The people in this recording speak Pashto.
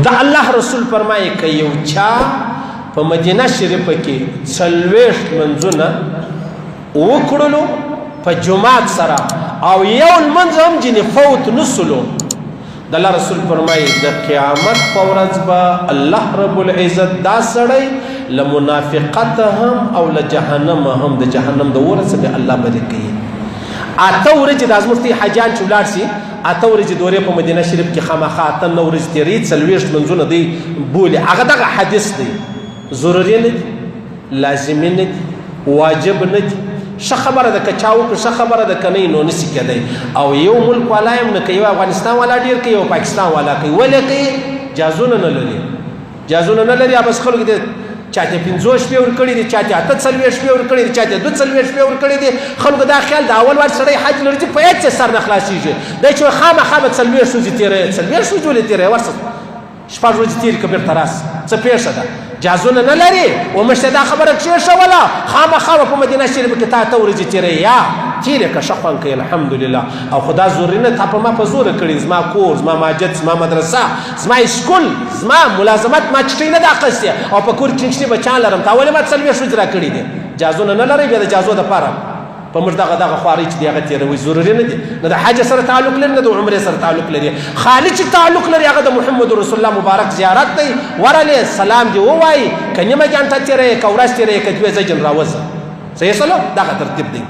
د الله رسول فرمایي که یو چا په مدینه شریفه کې 40 منځونه وکړلو په جماعت سره او یو لمونځ هم ځینې فوت نسلو، د الله رسول فرمایي د قیامت په ورځ به الله رب العزت دا سړی له منافقت هم او له جهنم هم د جهنم د اور څخه الله بری کوي. 8 ورځې د مفتي حجان چې ولاړ شي 8 ورځې دورې په مدینه شریف کې خامخا 8 ورځې تیرې 40 منځونه دی بولي. هغه دغه حدیث دی، ضروري نه دي، لازمي نه دي، واجب نه دي. ښه خبره ده که چا وکړي، ښه خبره ده که نه نو نسي کېدی. او یو ملک والا هم نه کوي، افغانستان والا ډېر کوي او پاکستان والا کوي. ولې کوي؟ جازونه نه لري، جازونه نه لري. بس خلکو دې چاته 50 شپې ورکړي دي، چاته 48 شپې ورکړي دي، چاته 42 شپې ورکړي دي. خلکو دا خیال د اول وار سړی حج لري چې په هېڅ سر نه خلاصېږي. دی چې خامخا به 40 ورځې تېروي، 40 ورځې ولې تېروي؟ ورسه 6 ورځې تېرې که بېرته راسي څه پېښه ده؟ جازونه نه لري. ومشته دا خبره کېښوله خامخا به په مدینه شریف کې تا 8 ورځې تېروي یا تېرې که ښه خوند کوي الحمدلله. او خدا ضروري نه تا په ما په زوره کړي. زما کور، زما ماجد، زما مدرسه، زما اسکول، زما ملازمت ما چټۍ نه ده اخیستې او په کور کې چټۍ بچیان لرم. تا ولې ما 40 ورځې راکړي دي؟ جازونه نه لرئ. بیا د جازو دپاره په موږ دغه خوارۍ چې دی هغه تېروي ضروري نه دي. نه د حج سره تعلق لري، نه د عمرې سره تعلق لري. خالي چې تعلق لري هغه د محمد رسول الله مبارک زیارت دی. ورلې سلام دې ووایي، که نیمه ګنټه تېروي، که ورځ تېروي، که 2 ځجن راوځه. صحیح سلو دغه ترتیب دی.